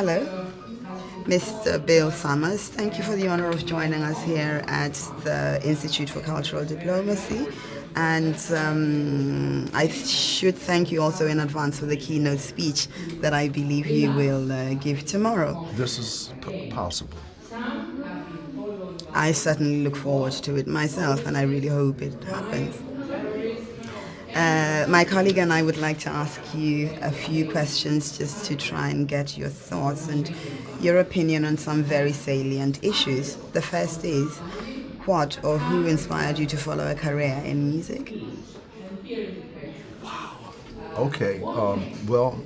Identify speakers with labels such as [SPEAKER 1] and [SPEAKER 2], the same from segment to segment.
[SPEAKER 1] Hello, Mr. Bill Summers. Thank you for the honor of joining us here at the Institute for Cultural Diplomacy. And I should thank you also in advance for the keynote speech that I believe you will give tomorrow.
[SPEAKER 2] This is possible.
[SPEAKER 1] I certainly look forward to it myself, and I really hope it happens. My colleague and I would like to ask you a few questions just to try and get your thoughts and your opinion on some very salient issues. The first is, what or who inspired you to follow a career in music?
[SPEAKER 2] Okay, well,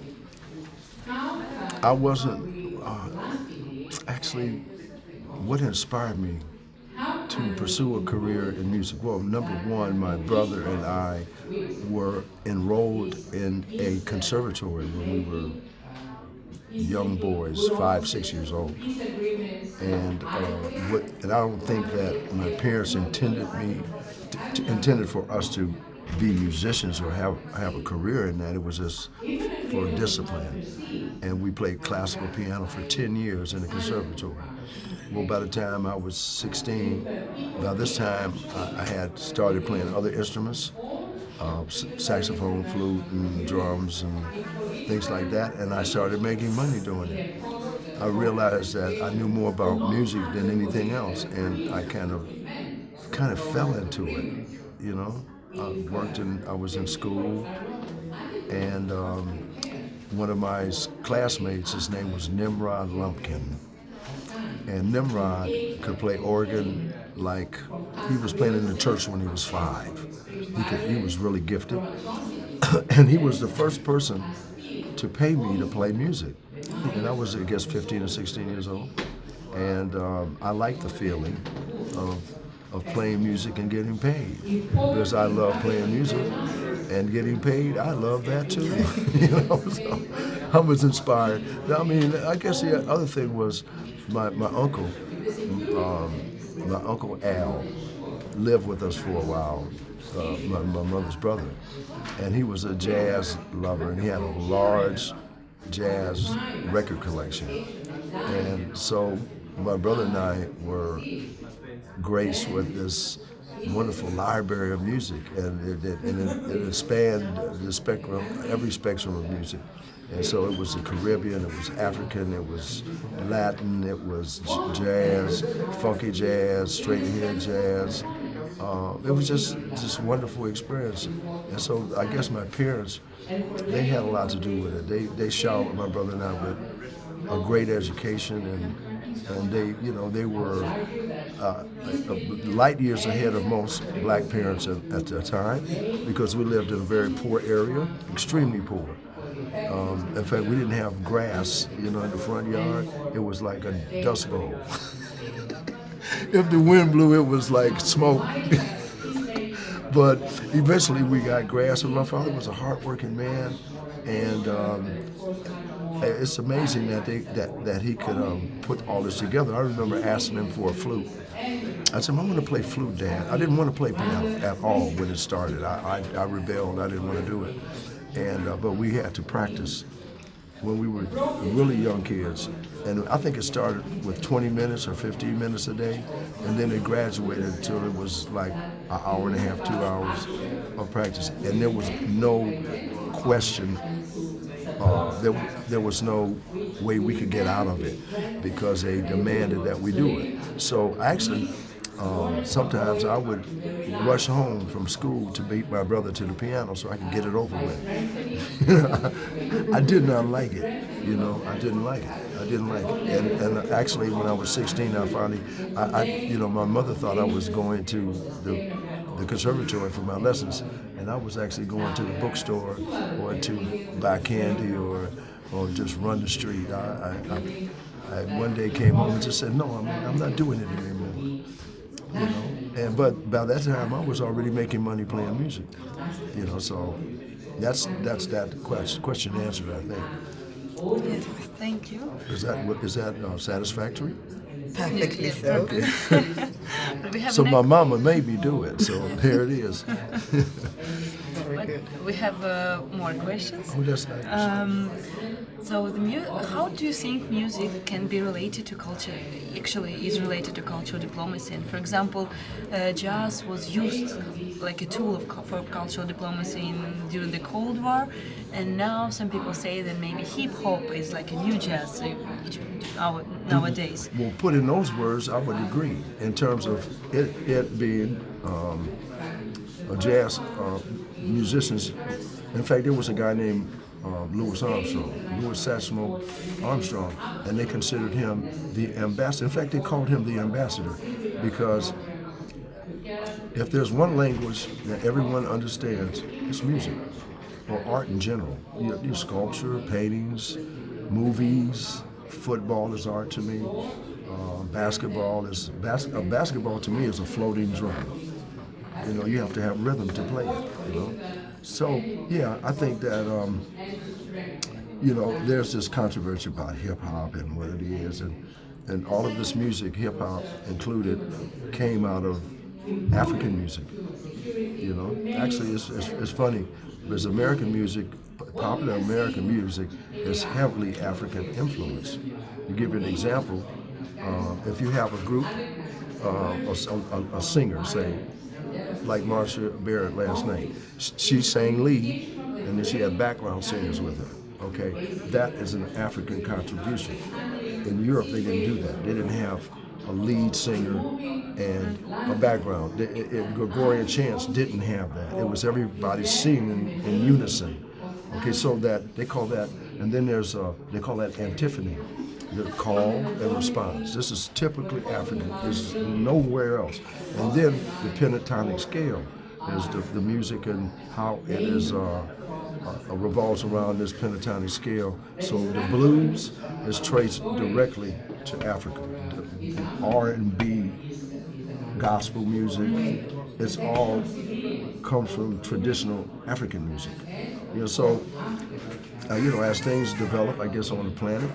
[SPEAKER 2] I wasn't, actually, what inspired me to pursue a career in music? Well, number one, my brother and I were enrolled in a conservatory when we were young boys, 5, 6 years old. And I don't think that my parents intended for us to be musicians or have a career in that. It was just for discipline. And we played classical piano for 10 years in the conservatory. Well, by the time I was 16, by this time I had started playing other instruments, saxophone, flute, and drums, and things like that, and I started making money doing it. I realized that I knew more about music than anything else, and I kind of fell into it, you know. I was in school, and one of my classmates, his name was Nimrod Lumpkin. And Nimrod could play organ like he was playing in the church when he was 5. He was really gifted. And he was the first person to pay me to play music. And I was, I guess, 15 or 16 years old. And I liked the feeling of playing music and getting paid. Because I love playing music and getting paid. I love that too. You know, so I was inspired. I mean, I guess the other thing was my uncle Al lived with us for a while, my mother's brother, and he was a jazz lover, and he had a large jazz record collection. And so my brother and I were graced with this wonderful library of music, and it spanned the spectrum, every spectrum of music. And so it was the Caribbean, it was African, it was Latin, it was jazz, funky jazz, straight ahead jazz. It was just a wonderful experience. And so I guess my parents, they had a lot to do with it. They showered my brother and I with a great education, and they were light years ahead of most black parents at the time, because we lived in a very poor area, extremely poor. In fact, we didn't have grass, in the front yard. It was like a dust bowl. If the wind blew, it was like smoke. But eventually we got grass, and my father was a hardworking man, and it's amazing that he could put all this together. I remember asking him for a flute. I said, "I want to play flute, Dad." I didn't want to play piano at all when it started. I rebelled. I didn't want to do it. But we had to practice when we were really young kids. And I think it started with 20 minutes or 15 minutes a day, and then it graduated until it was like an hour and a half, 2 hours of practice. And there was no question, there was no way we could get out of it, because they demanded that we do it. So actually, sometimes I would rush home from school to beat my brother to the piano so I could get it over with. I did not like it, I didn't like it. And actually, when I was 16, I finally, my mother thought I was going to the conservatory for my lessons, and I was actually going to the bookstore or to buy candy or just run the street. I one day came home and just said, "No, I'm not doing it anymore." But by that time I was already making money playing music. So that's that question answered, I think.
[SPEAKER 1] Yes, thank you.
[SPEAKER 2] Is that satisfactory?
[SPEAKER 1] Perfectly so.
[SPEAKER 2] So my mama made me do it, so here it is.
[SPEAKER 1] Very good.
[SPEAKER 3] we have more questions.
[SPEAKER 2] Oh, that's nice.
[SPEAKER 3] So, how do you think music can be related to culture? Actually, is related to cultural diplomacy. And for example, jazz was used like a tool for cultural diplomacy during the Cold War, and now some people say that maybe hip hop is like a new jazz nowadays.
[SPEAKER 2] Well, put in those words, I would agree in terms of it being a jazz musicians. In fact, there was a guy named Louis Satchmo Armstrong, and they considered him the ambassador. In fact, they called him the ambassador because if there's one language that everyone understands, it's music, or art in general. Your sculpture, paintings, movies, football is art to me. Basketball to me is a floating drum. You have to have rhythm to play it. So yeah, I think that there's this controversy about hip hop and what it is, and all of this music, hip hop included, came out of African music. Actually, it's funny because American music, popular American music, is heavily African influenced. To give you an example, if you have a group, a singer, say, like Marsha Barrett last night, she sang lead, and then she had background singers with her. Okay, that is an African contribution. In Europe, they didn't do that. They didn't have a lead singer and a background. Gregorian chants didn't have that. It was everybody singing in unison. Okay, so that they call that, and then they call that antiphony, the call and response. This is typically African. This is nowhere else. And then the pentatonic scale is the music and how it is revolves around this pentatonic scale. So the blues is traced directly to Africa. The R&B, gospel music, it's all comes from traditional African music. So as things develop, I guess, on the planet,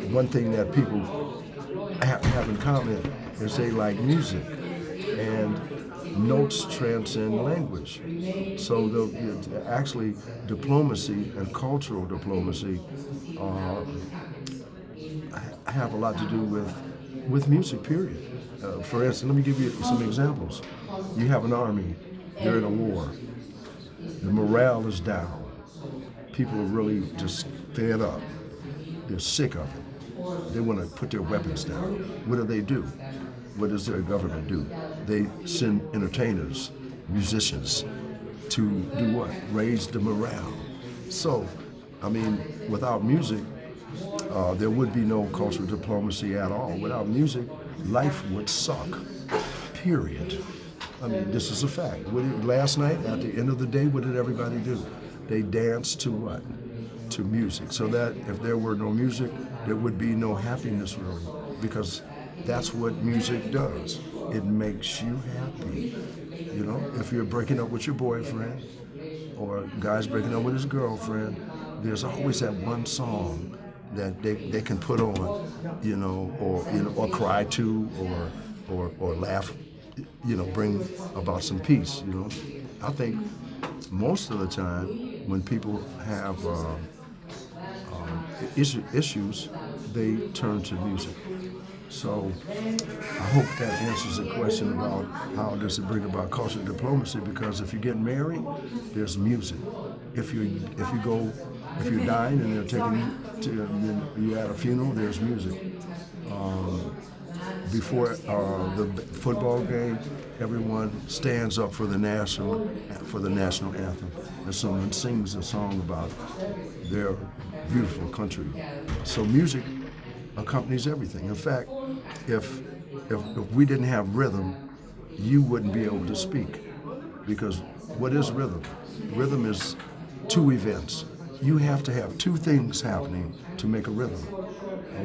[SPEAKER 2] one thing that people have in common is they like music, and notes transcend language. So actually, diplomacy and cultural diplomacy have a lot to do with music, period. For instance, let me give you some examples. You have an army, they're in a war. The morale is down. People are really just fed up. They're sick of it. They want to put their weapons down. What do? What does their government do? They send entertainers, musicians, to do what? Raise the morale. So, without music, there would be no cultural diplomacy at all. Without music, life would suck, period. This is a fact. Last night, at the end of the day, what did everybody do? They danced to what? To music. So that if there were no music, there would be no happiness really, because that's what music does. It makes you happy. If you're breaking up with your boyfriend, or a guy's breaking up with his girlfriend, there's always that one song that they can put on, or cry to, or laugh, bring about some peace. I think most of the time when people have issues, they turn to music. So I hope that answers the question about how does it bring about cultural diplomacy, because if you get married, there's music. If you're dying and they're taking you at a funeral, there's music. Before the football game, everyone stands up for the national anthem, and someone sings a song about their beautiful country. So music accompanies everything. In fact, if we didn't have rhythm, you wouldn't be able to speak. Because what is rhythm? Rhythm is two events. You have to have two things happening to make a rhythm.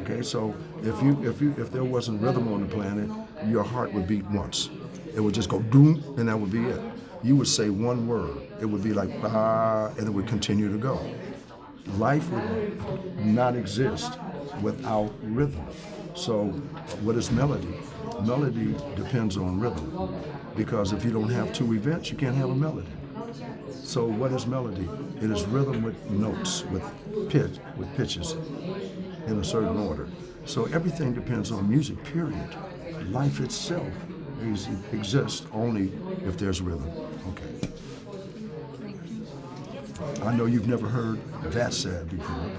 [SPEAKER 2] Okay, so if there wasn't rhythm on the planet, your heart would beat once. It would just go doom, and that would be it. You would say one word. It would be like ah, and it would continue to go. Life would not exist without rhythm. So what is melody? Melody depends on rhythm, because if you don't have two events, you can't have a melody. So what is melody? It is rhythm with notes, with pitches in a certain order. So everything depends on music, period. Life itself exists only if there's rhythm. Okay. I know you've never heard that said before.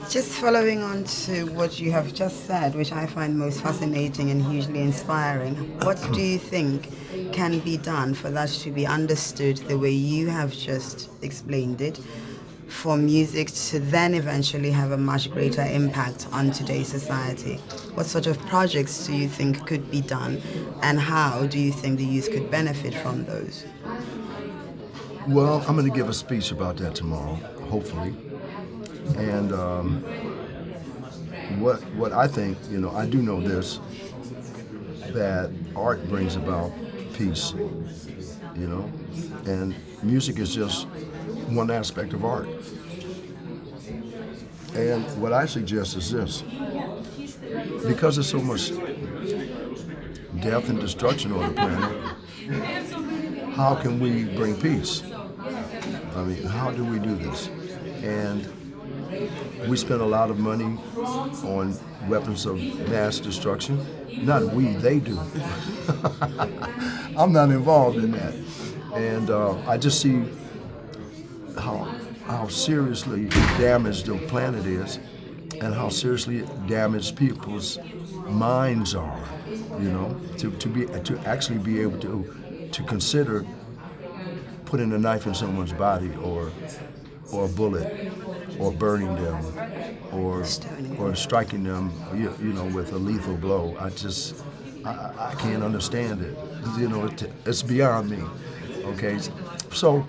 [SPEAKER 1] Just following on to what you have just said, which I find most fascinating and hugely inspiring, what do you think can be done for that to be understood the way you have just explained it, for music to then eventually have a much greater impact on today's society? What sort of projects do you think could be done, and how do you think the youth could benefit from those?
[SPEAKER 2] Well, I'm going to give a speech about that tomorrow, hopefully. And what I think, I do know this, that art brings about peace, and music is just one aspect of art. And what I suggest is this: because there's so much death and destruction on the planet, how can we bring peace? I mean, how do we do this? And we spend a lot of money on weapons of mass destruction. Not we, they do. I'm not involved in that. And I just see how seriously damaged the planet is, and how seriously damaged people's minds are, to actually be able to consider putting a knife in someone's body, or a bullet, or burning them, or striking them, with a lethal blow. I can't understand it. It's beyond me. Okay, so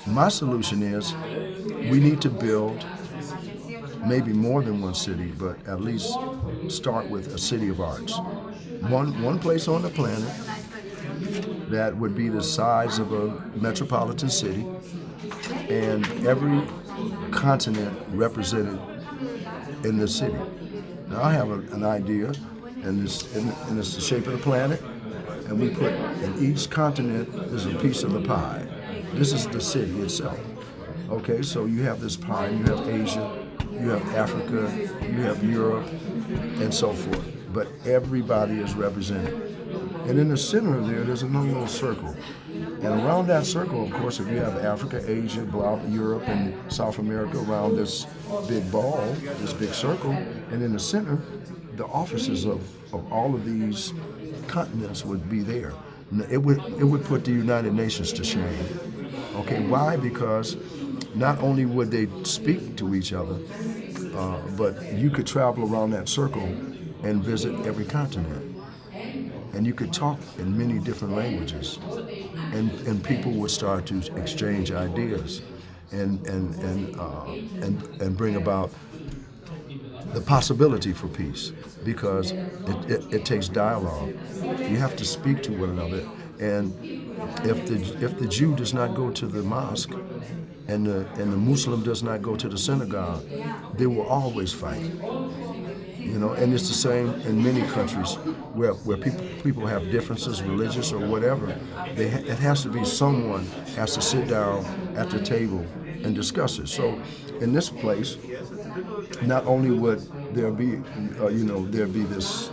[SPEAKER 2] my solution is we need to build maybe more than one city, but at least start with a city of arts. One place on the planet that would be the size of a metropolitan city, and every continent represented in this city. Now I have an idea, and it's the shape of the planet, and we put in each continent is a piece of the pie. This is the city itself. Okay, so you have this pie, you have Asia, you have Africa, you have Europe, and so forth. But everybody is represented. And in the center of there's another little circle. And around that circle, of course, if you have Africa, Asia, Europe, and South America around this big ball, this big circle, and in the center, the offices of all of these continents would be there. It would put the United Nations to shame. Okay, why? Because not only would they speak to each other, but you could travel around that circle and visit every continent. And you could talk in many different languages, and people would start to exchange ideas, and bring about the possibility for peace, because it takes dialogue. You have to speak to one another, and if the Jew does not go to the mosque, and the Muslim does not go to the synagogue, they will always fight. And it's the same in many countries where people have differences, religious or whatever. It has to be someone has to sit down at the table and discuss it. So in this place, not only would there be, there'd be this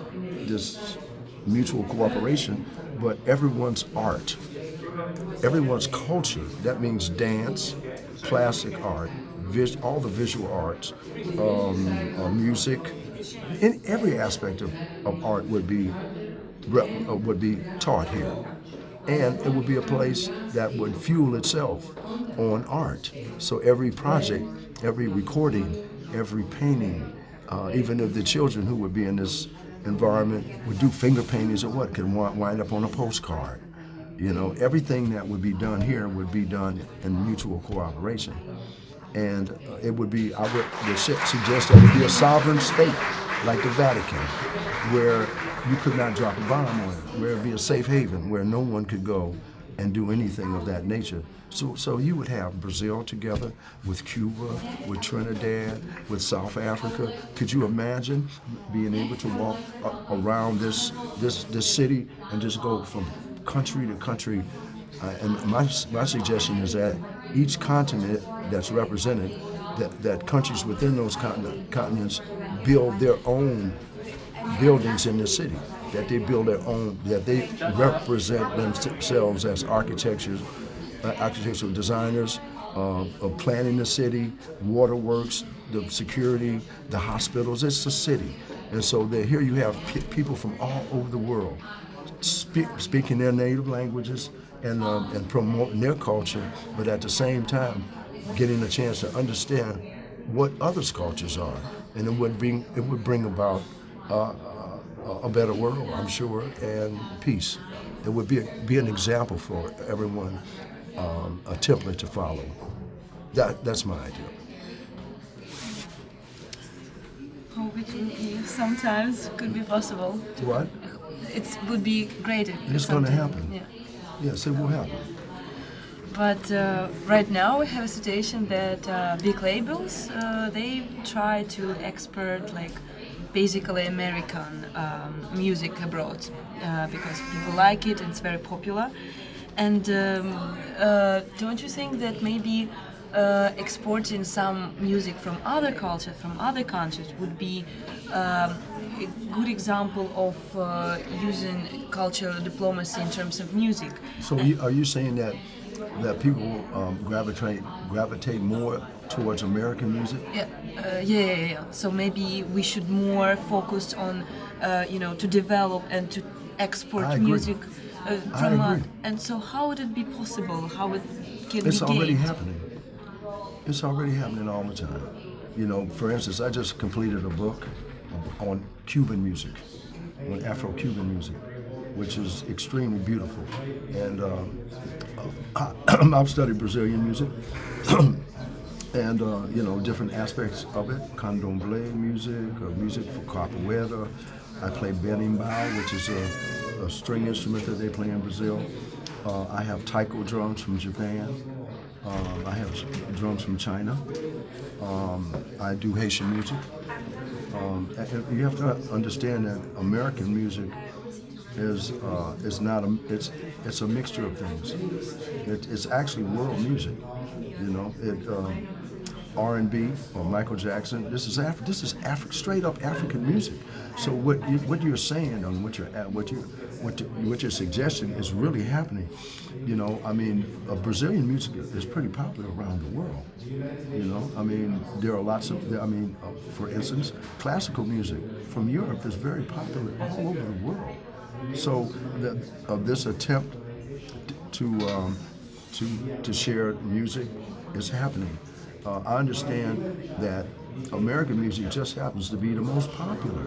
[SPEAKER 2] mutual cooperation, but everyone's art, everyone's culture. That means dance, classic art, all the visual arts, music. In every aspect of art would be taught here, and it would be a place that would fuel itself on art. So every project, every recording, every painting, even if the children who would be in this environment would do finger paintings or what, could wind up on a postcard. Everything that would be done here would be done in mutual cooperation. And it would be, I would suggest that it would be a sovereign state, like the Vatican, where you could not drop a bomb on it, where it would be a safe haven, where no one could go and do anything of that nature. So you would have Brazil together with Cuba, with Trinidad, with South Africa. Could you imagine being able to walk around this city and just go from country to country And my suggestion is that each continent that's represented, that countries within those continents build their own buildings in the city, that they build their own, that they represent themselves as architectural designers of planning the city, waterworks, the security, the hospitals. It's a city. And so here you have people from all over the world speaking their native languages and promoting their culture, but at the same time getting a chance to understand what others' cultures are. And it would bring about a better world, I'm sure, and peace. It would be an example for everyone, a template to follow. That's my idea.
[SPEAKER 3] Hope it will be sometimes could be possible.
[SPEAKER 2] What?
[SPEAKER 3] It would be great if
[SPEAKER 2] It's going to
[SPEAKER 3] something-
[SPEAKER 2] happen.
[SPEAKER 3] Yeah.
[SPEAKER 2] Yes, it will happen.
[SPEAKER 3] But right now we have a situation that big labels they try to export like basically American music abroad because people like it and it's very popular. And don't you think that maybe exporting some music from other cultures, from other countries, would be a good example of using cultural diplomacy in terms of music?
[SPEAKER 2] So are you saying that people gravitate more towards American music?
[SPEAKER 3] Yeah. So maybe we should more focus on, to develop and to export
[SPEAKER 2] I agree.
[SPEAKER 3] music
[SPEAKER 2] I
[SPEAKER 3] from.
[SPEAKER 2] agree.
[SPEAKER 3] And so how would it be possible? How it can
[SPEAKER 2] It's
[SPEAKER 3] be
[SPEAKER 2] already
[SPEAKER 3] gained?
[SPEAKER 2] happening. It's already happening all the time. For instance, I just completed a book on Cuban music, on Afro-Cuban music, which is extremely beautiful. And I've studied Brazilian music and, different aspects of it, candomblé music, music for capoeira. I play berimbau, which is a string instrument that they play in Brazil. I have taiko drums from Japan. I have drums from China. I do Haitian music. You have to understand that American music is not it's a mixture of things. It's actually world music. R&B or Michael Jackson. This is straight up African music. So what you're saying and what your suggestion is really happening. Brazilian music is pretty popular around the world. There are lots of. For instance, classical music from Europe is very popular all over the world. So this attempt to share music is happening. I understand that American music just happens to be the most popular.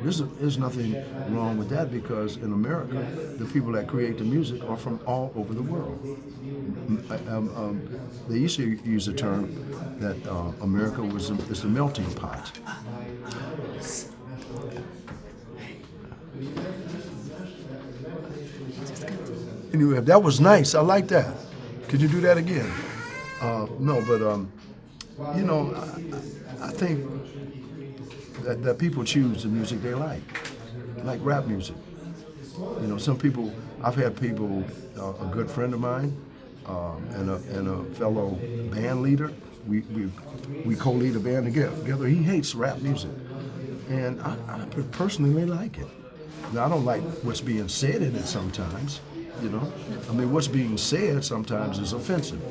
[SPEAKER 2] There's nothing wrong with that because in America, the people that create the music are from all over the world. They used to use the term that America is the melting pot. Anyway, that was nice. I like that. Could you do that again? No, but I think that people choose the music they like rap music. Some people. I've had people. A good friend of mine and a fellow band leader. We co-lead a band together. He hates rap music, and I personally like it. Now I don't like what's being said in it sometimes. What's being said sometimes is offensive.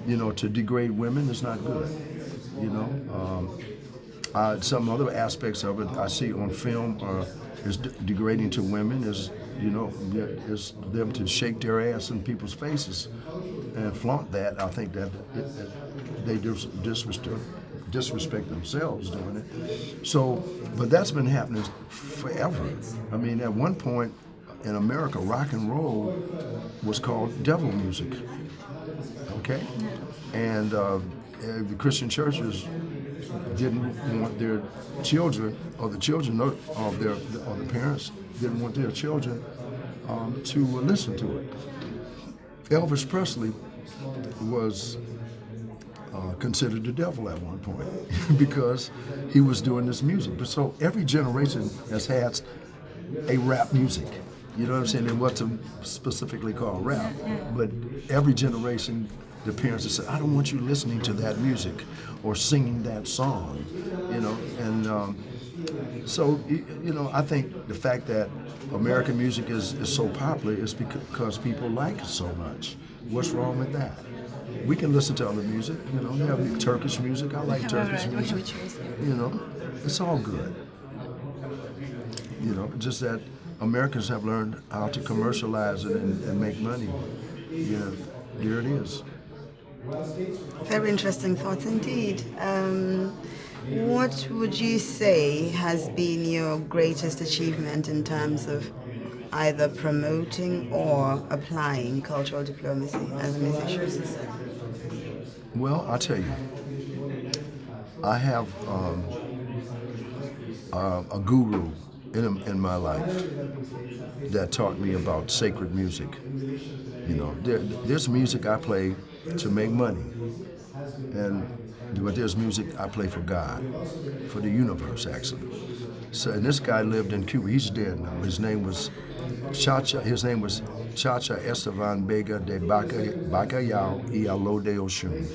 [SPEAKER 2] To degrade women is not good. Some other aspects of it I see on film is degrading to women. Is them to shake their ass in people's faces and flaunt that. I think that they disrespect themselves doing it. So, but that's been happening forever. At one point in America, rock and roll was called devil music. Okay, and the Christian churches didn't want their children, or the children of the parents didn't want their children to listen to it. Elvis Presley was considered the devil at one point because he was doing this music. But so every generation has had a rap music. You know what I'm saying? It wasn't specifically called rap, but every generation, the parents would say, "I don't want you listening to that music or singing that song," you know. And so, you know, I think the fact that American music is so popular is because people like it so much. What's wrong with that? We can listen to other music, you know. You have Turkish music. I like Turkish music. You know, it's all good. You know, just that Americans have learned how to commercialize it and make money. You know, here it is.
[SPEAKER 1] Very interesting thoughts indeed. What would you say has been your greatest achievement in terms of either promoting or applying cultural diplomacy as a musician?
[SPEAKER 2] Well, I'll tell you, I have a guru in my life that taught me about sacred music. You know, there's music I play to make money, but there's music I play for God, for the universe, actually. So, and this guy lived in Cuba. He's dead now. His name was Chacha Estevan Vega de Bacallao y Alo de Oshun.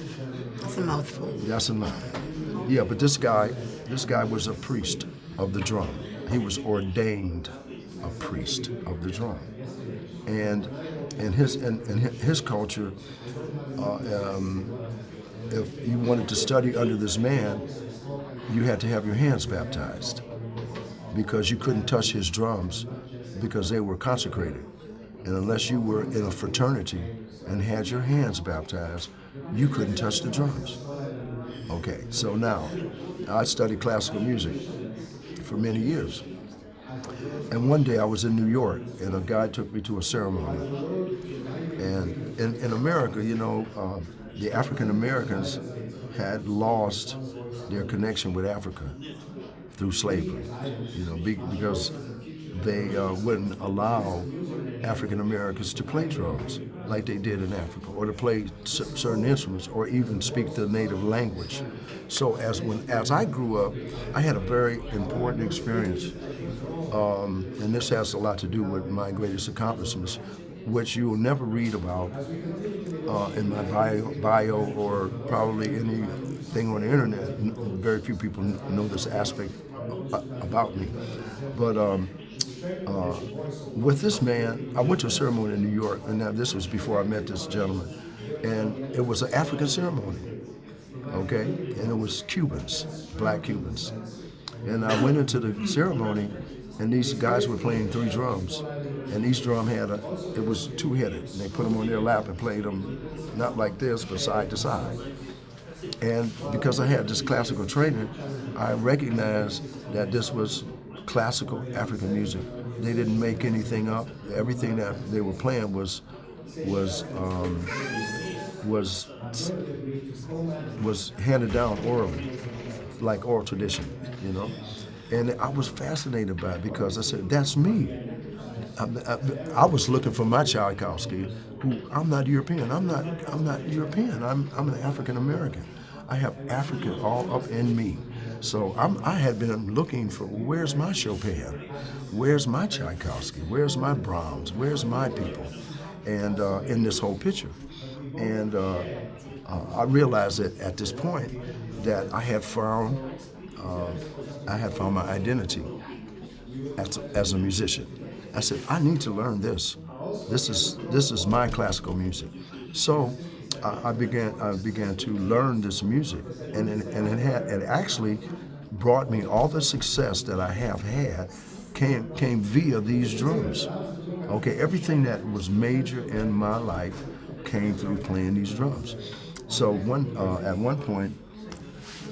[SPEAKER 1] That's a mouthful.
[SPEAKER 2] That's a mouthful. Yeah, but this guy was a priest of the drum. He was ordained a priest of the drum, and in his culture, if you wanted to study under this man, you had to have your hands baptized, because you couldn't touch his drums because they were consecrated, and unless you were in a fraternity and had your hands baptized, you couldn't touch the drums. Okay, so now I studied classical music for many years. And one day I was in New York, and a guy took me to a ceremony. And in America, you know, the African Americans had lost their connection with Africa through slavery, you know, because they wouldn't allow African Americans to play drums like they did in Africa, or to play certain instruments, or even speak the native language. So as I grew up, I had a very important experience, and this has a lot to do with my greatest accomplishments, which you will never read about in my bio or probably anything on the internet. Very few people know this aspect about me. But with this man, I went to a ceremony in New York, and now this was before I met this gentleman, and it was an African ceremony, okay? And it was Cubans, black Cubans. And I went into the ceremony, and these guys were playing 3 drums, and each drum it was 2-headed, and they put them on their lap and played them not like this, but side to side. And because I had this classical training, I recognized that this was classical African music. They didn't make anything up. Everything that they were playing was handed down orally, like oral tradition, you know. And I was fascinated by it because I said, "That's me." I was looking for my Tchaikovsky, who I'm not European. I'm not European. I'm an African American. I have Africa all up in me. So I had been looking for, where's my Chopin? Where's my Tchaikovsky? Where's my Brahms? Where's my people? And in this whole picture. And I realized that at this point that I had found my identity as a musician. I said, I need to learn this. This is my classical music. So I began to learn this music, and it actually brought me all the success that I have had came via these drums. Okay, everything that was major in my life came through playing these drums. So at one point,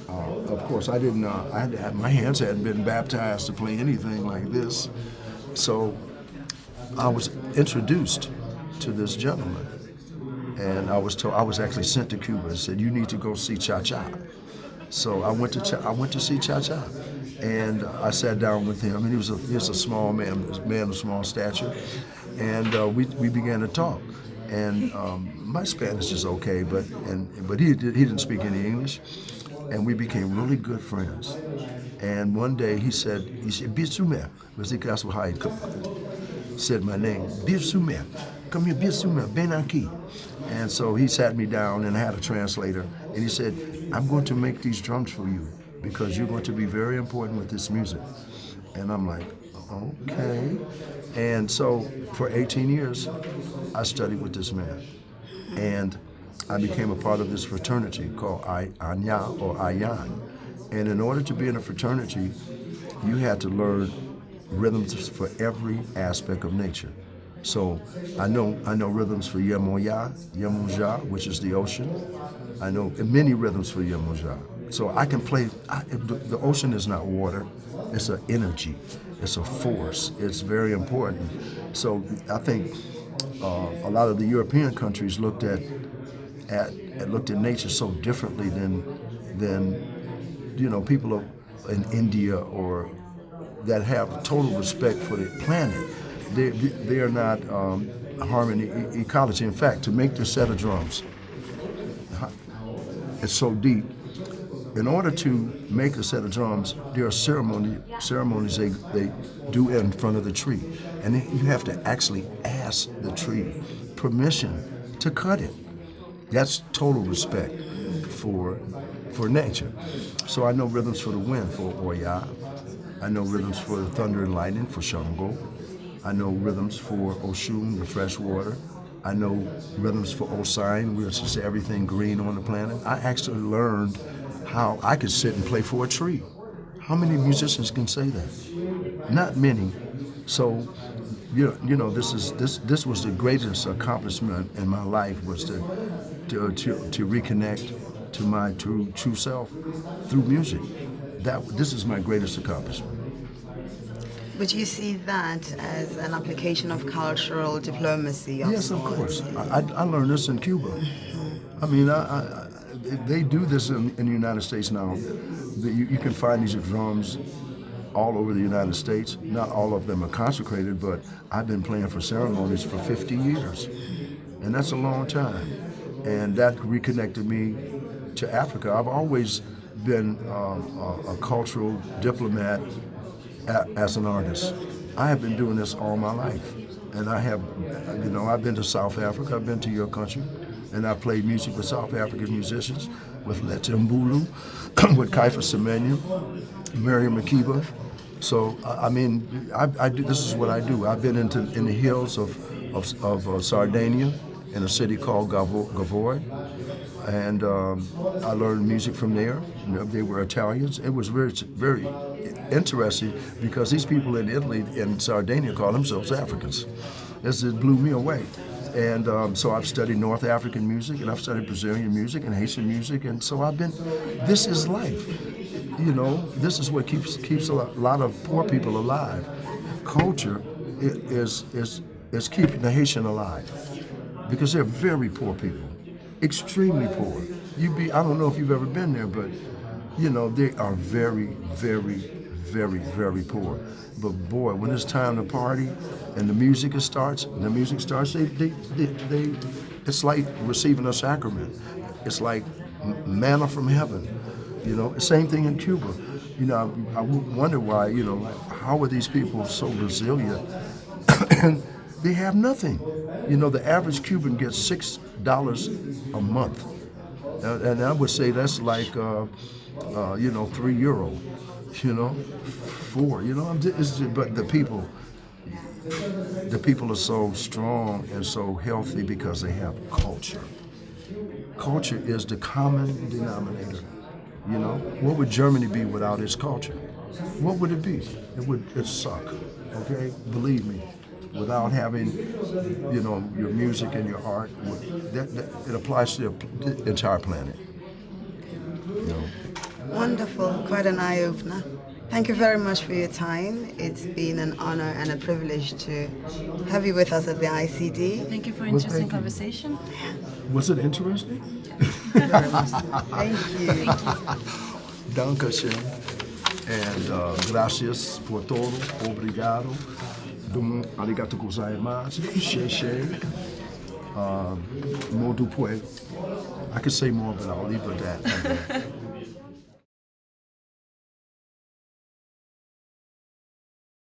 [SPEAKER 2] of course, I didn't. My hands hadn't been baptized to play anything like this. So I was introduced to this gentleman, and I was actually sent to Cuba and said, "You need to go see Cha-Cha." So I went to see Cha-Cha, and I sat down with him, and he was a small man of small stature, and we began to talk. And my Spanish is okay, but he didn't speak any English, and we became really good friends. And one day he said, "Bisume, said my name, Bir Sumer. Come here, Bir Sumer, Ben Aki. And so he sat me down and I had a translator, and he said, I'm going to make these drums for you because you're going to be very important with this music. And I'm like, okay. And so for 18 years, I studied with this man. And I became a part of this fraternity called Anya or Ayan. And in order to be in a fraternity, you had to learn rhythms for every aspect of nature. So I know rhythms for Yemoya, Yemoja, which is the ocean. I know many rhythms for Yemoja. So I can play, the ocean is not water, it's an energy, it's a force, it's very important. So I think a lot of the European countries looked at nature so differently than people in India or that have total respect for the planet. They are not harming ecology. In fact, to make this set of drums, it's so deep. In order to make a set of drums, there are ceremonies they do in front of the tree. And then you have to actually ask the tree permission to cut it. That's total respect for nature. So I know rhythms for the wind, for Oya. I know rhythms for the thunder and lightning, for Shango. I know rhythms for Oshun, the fresh water. I know rhythms for Osine, which is everything green on the planet. I actually learned how I could sit and play for a tree. How many musicians can say that? Not many. So, this was the greatest accomplishment in my life, was to reconnect to my true self through music. This is my greatest accomplishment.
[SPEAKER 1] But you see that as an application of cultural diplomacy?
[SPEAKER 2] Yes, of course. I learned this in Cuba. I mean, they do this in the United States now. You can find these drums all over the United States. Not all of them are consecrated, but I've been playing for ceremonies for 50 years. And that's a long time. And that reconnected me to Africa. I've always been a cultural diplomat as an artist. I have been doing this all my life. And I have, I've been to South Africa, I've been to your country, and I've played music with South African musicians, with Letimbulu, with Kaifa Semenya, Miriam Makeba. So, I do, this is what I do. I've been in the hills of Sardinia, in a city called Gavoi, and I learned music from there. They were Italians. It was very, very interesting because these people in Italy and Sardinia call themselves Africans. This blew me away. And so I've studied North African music, and I've studied Brazilian music and Haitian music, and so this is life. This is what keeps a lot of poor people alive. Culture is keeping the Haitian alive, because they're very poor people, extremely poor. I don't know if you've ever been there, but they are very, very, very, very poor. But boy, when it's time to party and the music starts, it's like receiving a sacrament. It's like manna from heaven. Same thing in Cuba. I wonder why, how are these people so resilient? And they have nothing. The average Cuban gets $6 a month. And I would say that's like, €3. 4. But the people are so strong and so healthy because they have culture. Culture is the common denominator. What would Germany be without its culture? What would it be? It'd suck. Okay, believe me. Without having, your music and your art, it applies to the entire planet.
[SPEAKER 1] Wonderful, quite an eye-opener. Thank you very much for your time. It's been an honor and a privilege to have you with us at the ICD.
[SPEAKER 3] Thank you for an interesting conversation.
[SPEAKER 2] Was it interesting?
[SPEAKER 1] Thank you.
[SPEAKER 2] Dankeschön. And gracias por todo. Obrigado. Arigato gozaimasu. Sheshe. Modu pue. I could say more, but I'll leave it at that.